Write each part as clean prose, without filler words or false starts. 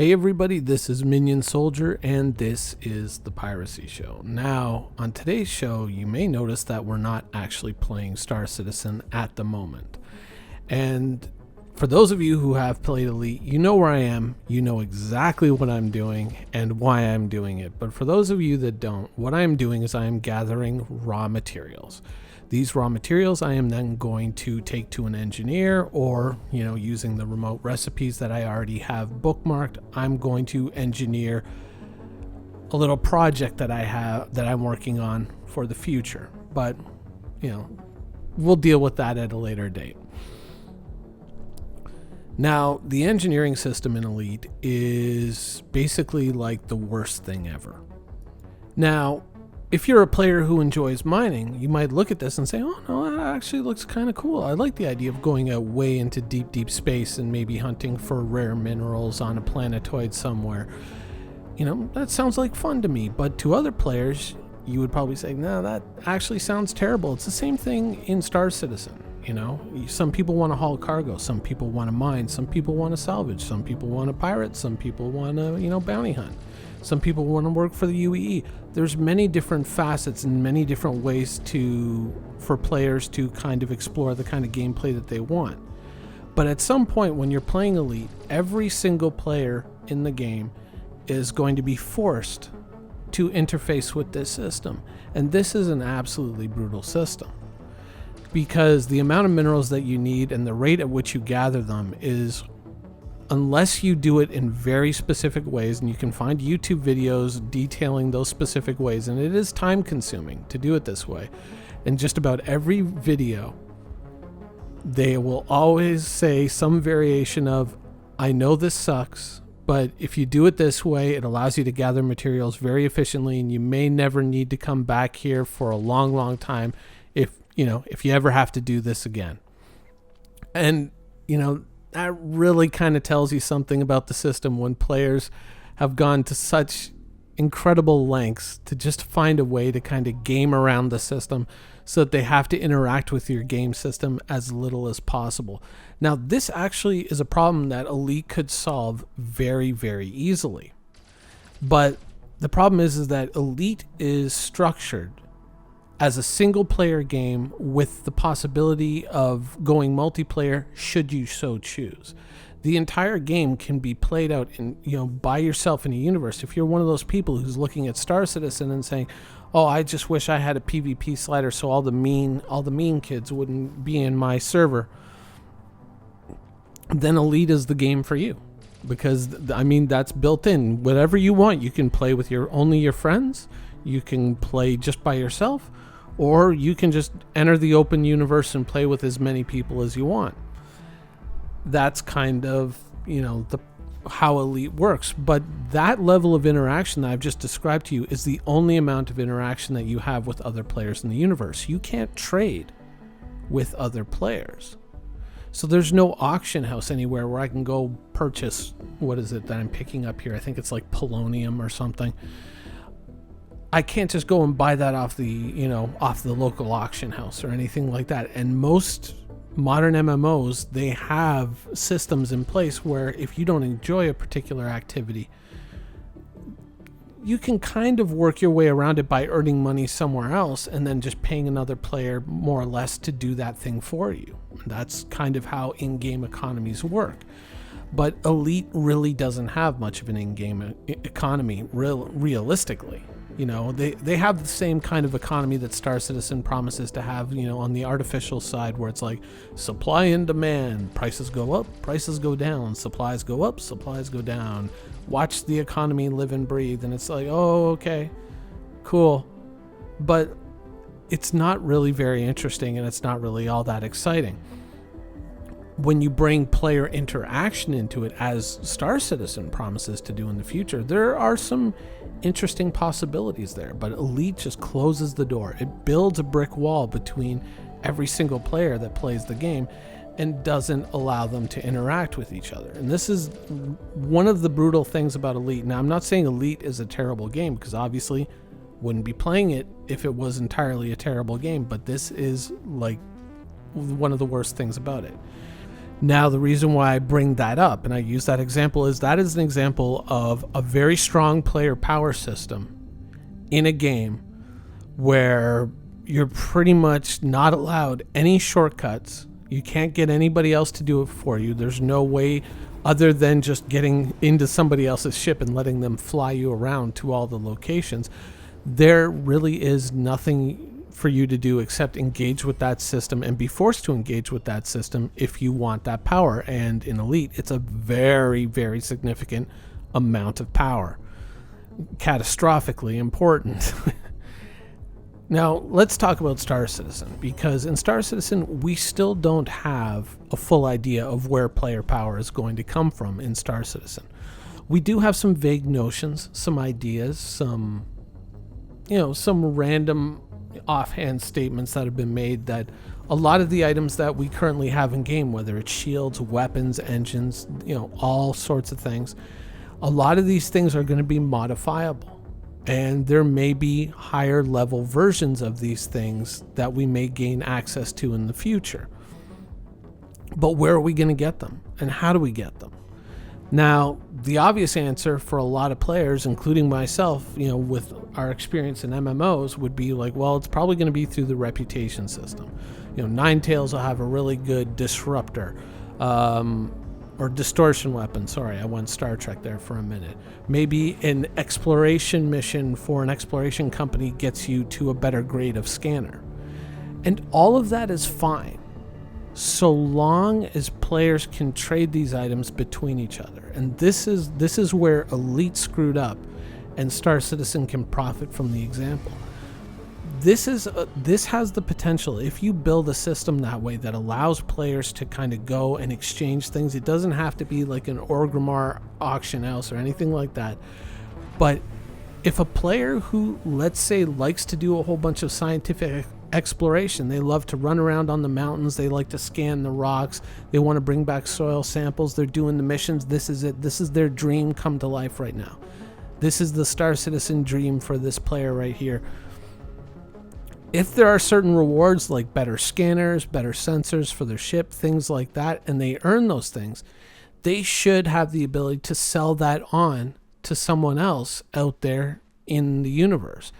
Hey everybody, this is Minion Soldier and this is the Piracy Show. Now, on today's show, you may notice that we're not actually playing Star Citizen at the moment. And for those of you who have played Elite, you know where I am, you know exactly what I'm doing and why I'm doing it. But for those of you that don't, what I'm doing is I am gathering raw materials. These raw materials I am then going to take to an engineer or, using the remote recipes that I already have bookmarked, I'm going to engineer a little project that I'm working on for the future. But, we'll deal with that at a later date. Now, the engineering system in Elite is basically like the worst thing ever. Now, if you're a player who enjoys mining, you might look at this and say, oh no, that actually looks kind of cool. I like the idea of going out way into deep space and maybe hunting for rare minerals on a planetoid somewhere. That sounds like fun to me. But to other players, you would probably say, no, that actually sounds terrible. It's the same thing in Star Citizen. Some people want to haul cargo, some people want to mine, some people want to salvage, some people want to pirate, some people want to, bounty hunt. Some people want to work for the UEE. There's many different facets and many different ways for players to kind of explore the kind of gameplay that they want. But at some point when you're playing Elite, every single player in the game is going to be forced to interface with this system. And this is an absolutely brutal system, because the amount of minerals that you need and the rate at which you gather them is, unless you do it in very specific ways, and you can find YouTube videos detailing those specific ways, and it is time consuming to do it this way. In just about every video, they will always say some variation of, I know this sucks, but if you do it this way, it allows you to gather materials very efficiently, and you may never need to come back here for a long time if you ever have to do this again. And, that really kind of tells you something about the system when players have gone to such incredible lengths to just find a way to kind of game around the system so that they have to interact with your game system as little as possible. Now, this actually is a problem that Elite could solve very, very easily. But the problem is that Elite is structured as a single player game with the possibility of going multiplayer should you so choose. The entire game can be played out by yourself in a universe. If you're one of those people who's looking at Star Citizen and saying, oh, I just wish I had a PvP slider so all the mean kids wouldn't be in my server, then Elite is the game for you. Because that's built in. Whatever you want, you can play with only your friends, you can play just by yourself, or you can just enter the open universe and play with as many people as you want. That's kind of, how Elite works. But that level of interaction that I've just described to you is the only amount of interaction that you have with other players in the universe. You can't trade with other players. So there's no auction house anywhere where I can go purchase, what is it that I'm picking up here? I think it's like polonium or something. I can't just go and buy that off the local auction house or anything like that. And most modern MMOs, they have systems in place where if you don't enjoy a particular activity, you can kind of work your way around it by earning money somewhere else and then just paying another player more or less to do that thing for you. That's kind of how in-game economies work. But Elite really doesn't have much of an in-game economy realistically. They have the same kind of economy that Star Citizen promises to have, on the artificial side, where it's like supply and demand, prices go up, prices go down, supplies go up, supplies go down. Watch the economy live and breathe. And it's like, oh, okay, cool. But it's not really very interesting, and it's not really all that exciting. When you bring player interaction into it, as Star Citizen promises to do in the future, there are some interesting possibilities there. But Elite just closes the door. It builds a brick wall between every single player that plays the game and doesn't allow them to interact with each other. And this is one of the brutal things about Elite. Now, I'm not saying Elite is a terrible game, because obviously wouldn't be playing it if it was entirely a terrible game, but this is like one of the worst things about it. Now, the reason why I bring that up and I use that example is that is an example of a very strong player power system in a game where you're pretty much not allowed any shortcuts. You can't get anybody else to do it for you. There's no way other than just getting into somebody else's ship and letting them fly you around to all the locations. There really is nothing for you to do except engage with that system and be forced to engage with that system if you want that power. And in Elite, it's a very, very significant amount of power. Catastrophically important. Now, let's talk about Star Citizen, because in Star Citizen, we still don't have a full idea of where player power is going to come from in Star Citizen. We do have some vague notions, some ideas, some random offhand statements that have been made that a lot of the items that we currently have in game, whether it's shields, weapons, engines, all sorts of things, a lot of these things are going to be modifiable. And there may be higher level versions of these things that we may gain access to in the future. But where are we going to get them? And how do we get them? Now, the obvious answer for a lot of players, including myself, with our experience in MMOs, would be like, well, it's probably going to be through the reputation system. Ninetales will have a really good disruptor, or distortion weapon. Sorry, I went Star Trek there for a minute. Maybe an exploration mission for an exploration company gets you to a better grade of scanner. And all of that is fine, so long as players can trade these items between each other. And this is where Elite screwed up, and Star Citizen can profit from the example. This has the potential, if you build a system that way that allows players to kind of go and exchange things. It doesn't have to be like an Orgrimmar auction house or anything like that. But if a player who, let's say, likes to do a whole bunch of scientific exploration, they love to run around on the mountains, they like to scan the rocks, they want to bring back soil samples, they're doing the missions, this is it, this is their dream come to life right now. This is the Star Citizen dream for this player right here. If there are certain rewards like better scanners, better sensors for their ship, things like that, and they earn those things, they should have the ability to sell that on to someone else out there in the universe.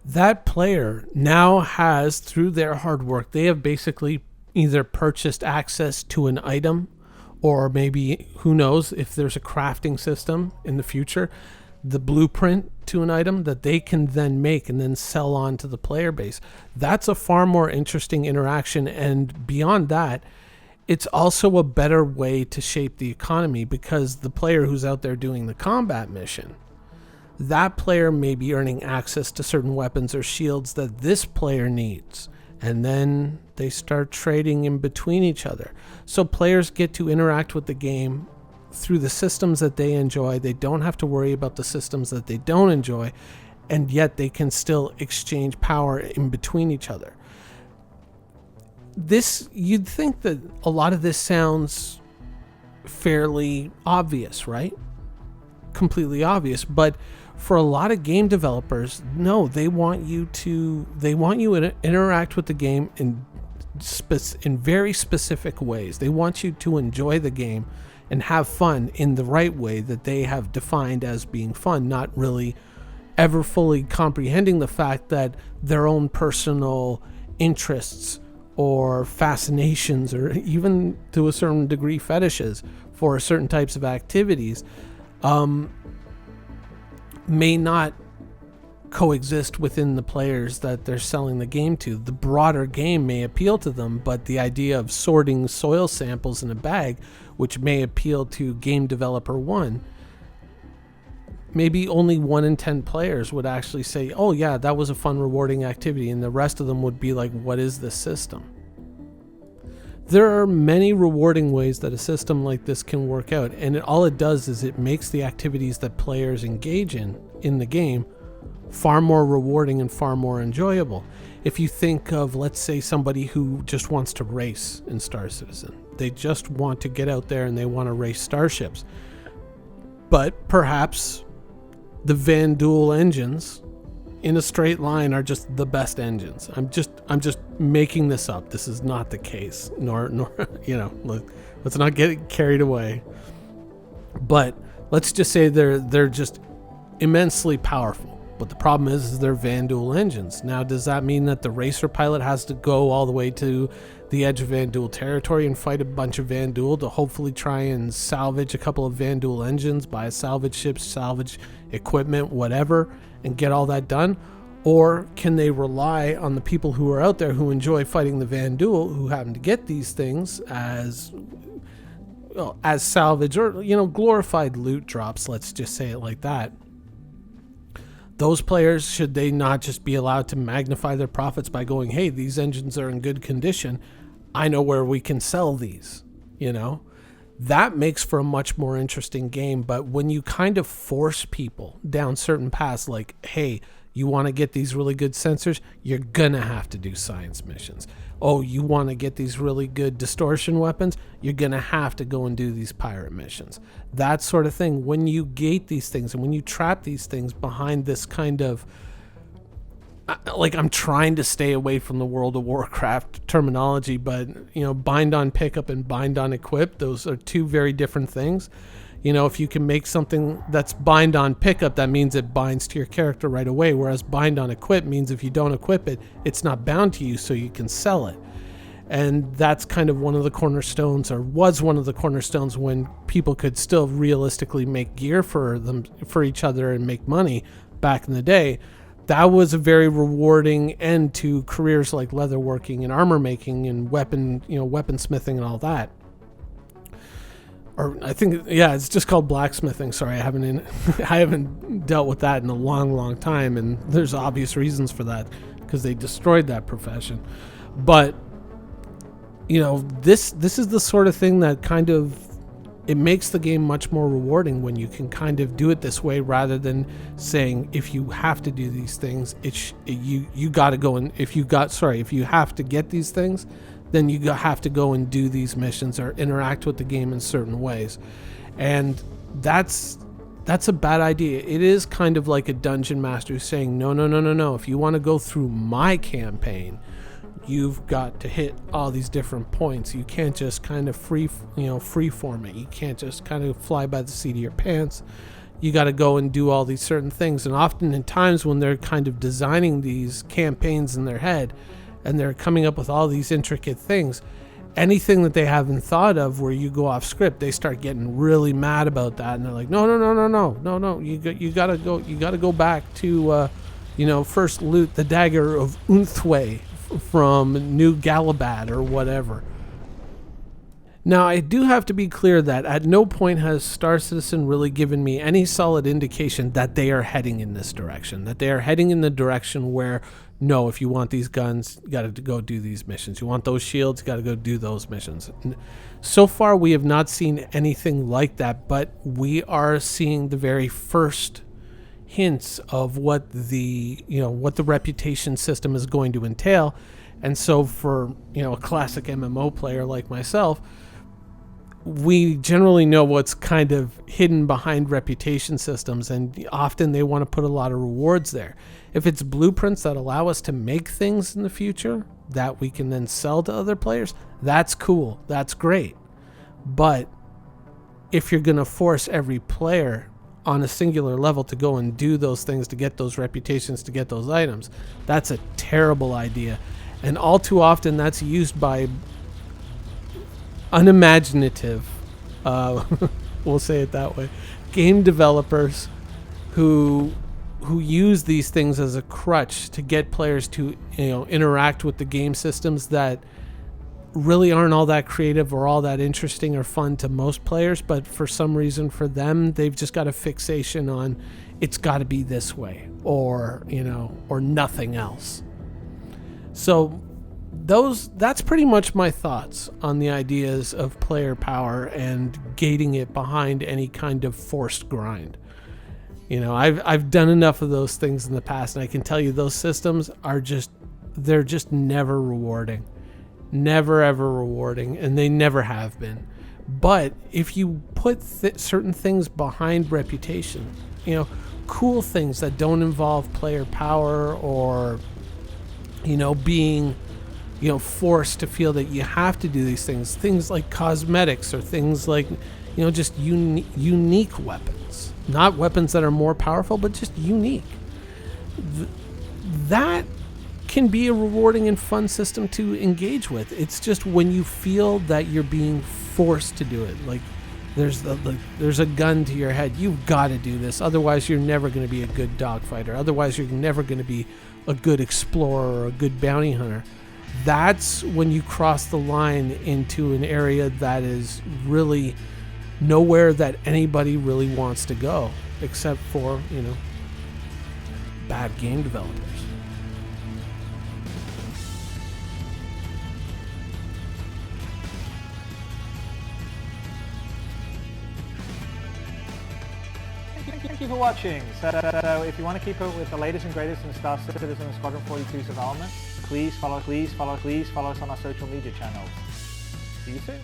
That player now has, through their hard work, they have basically either purchased access to an item, or maybe, who knows, if there's a crafting system in the future, the blueprint to an item that they can then make and then sell on to the player base. That's a far more interesting interaction, and beyond that, it's also a better way to shape the economy, because the player who's out there doing the combat mission, that player may be earning access to certain weapons or shields that this player needs, and then they start trading in between each other. So players get to interact with the game through the systems that they enjoy. They don't have to worry about the systems that they don't enjoy, and yet they can still exchange power in between each other. You'd think that a lot of this sounds fairly obvious, right? Completely obvious, but for a lot of game developers, no, they want you to interact with the game in very specific ways. They want you to enjoy the game and have fun in the right way that they have defined as being fun, not really ever fully comprehending the fact that their own personal interests or fascinations, or even to a certain degree fetishes for certain types of activities, may not coexist within the players that they're selling the game to. The broader game may appeal to them, but the idea of sorting soil samples in a bag, which may appeal to game developer 1, maybe only 1 in 10 players would actually say, oh yeah, that was a fun, rewarding activity, and the rest of them would be like, what is this system? There are many rewarding ways that a system like this can work out, and all it does is it makes the activities that players engage in the game far more rewarding and far more enjoyable. If you think of, let's say, somebody who just wants to race in Star Citizen. They just want to get out there and they want to race starships. But perhaps the Van Duel engines in a straight line are just the best engines. I'm just making this up. This is not the case. Nor let's not get carried away. But let's just say they're just immensely powerful. But the problem is they're Vanduul engines. Now, does that mean that the racer pilot has to go all the way to the edge of Vanduul territory and fight a bunch of Vanduul to hopefully try and salvage a couple of Vanduul engines, buy salvage ships, salvage equipment, whatever, and get all that done? Or can they rely on the people who are out there who enjoy fighting the Vanduul, who happen to get these things as salvage or, glorified loot drops, let's just say it like that? Those players, should they not just be allowed to magnify their profits by going, hey, these engines are in good condition, I know where we can sell these, That makes for a much more interesting game. But when you kind of force people down certain paths, like, hey, you want to get these really good sensors, you're going to have to do science missions. Oh, you want to get these really good distortion weapons, you're going to have to go and do these pirate missions. That sort of thing. When you gate these things and when you trap these things behind this kind of, like, I'm trying to stay away from the World of Warcraft terminology, but, bind on pickup and bind on equip, those are two very different things. If you can make something that's bind on pickup, that means it binds to your character right away, whereas bind on equip means if you don't equip it, it's not bound to you, so you can sell it. And that's kind of one of the cornerstones, or was one of the cornerstones, when people could still realistically make gear for each other and make money back in the day. That was a very rewarding end to careers like leatherworking and armor making and weaponsmithing and all that. Or I think, it's just called blacksmithing. Sorry, I haven't dealt with that in a long time, and there's obvious reasons for that because they destroyed that profession. But this is the sort of thing that kind of, it makes the game much more rewarding when you can kind of do it this way, rather than saying, if you have to do these things, you got to go and if you have to get these things, then you have to go and do these missions or interact with the game in certain ways. And that's a bad idea. It is kind of like a dungeon master saying, no. If you want to go through my campaign, you've got to hit all these different points. You can't just kind of free form it. You can't just kind of fly by the seat of your pants. You got to go and do all these certain things. And often in times when they're kind of designing these campaigns in their head, and they're coming up with all these intricate things, anything that they haven't thought of where you go off script, they start getting really mad about that, and they're like, no, you gotta go back to first loot the dagger of Unthway from New Galabad or whatever. Now, I do have to be clear that at no point has Star Citizen really given me any solid indication that they are heading in this direction, that they are heading in the direction where, no, if you want these guns, you got to go do these missions. You want those shields, you got to go do those missions. So far, we have not seen anything like that, but we are seeing the very first hints of what the reputation system is going to entail. And so for, a classic MMO player like myself, we generally know what's kind of hidden behind reputation systems, and often they want to put a lot of rewards there. If it's blueprints that allow us to make things in the future that we can then sell to other players, that's cool. That's great. But if you're going to force every player on a singular level to go and do those things, to get those reputations, to get those items, that's a terrible idea. And all too often that's used by unimaginative, we'll say it that way, game developers who use these things as a crutch to get players to interact with the game systems that really aren't all that creative or all that interesting or fun to most players, but for some reason for them they've just got a fixation on it's got to be this way or nothing else. So that's pretty much my thoughts on the ideas of player power and gating it behind any kind of forced grind. I've done enough of those things in the past, and I can tell you those systems they're just never rewarding. Never ever rewarding, and they never have been. But if you put certain things behind reputation, cool things that don't involve player power or being, forced to feel that you have to do these things like cosmetics, or things like, just unique weapons, not weapons that are more powerful, but just unique. That can be a rewarding and fun system to engage with. It's just when you feel that you're being forced to do it, like there's a gun to your head, you've got to do this, otherwise you're never going to be a good dogfighter, otherwise you're never going to be a good explorer or a good bounty hunter. That's when you cross the line into an area that is really nowhere that anybody really wants to go, except for, bad game developers. Thank you for watching. So if you want to keep up with the latest and greatest in Star Citizen and Squadron 42's development, please follow us on our social media channels. See you soon.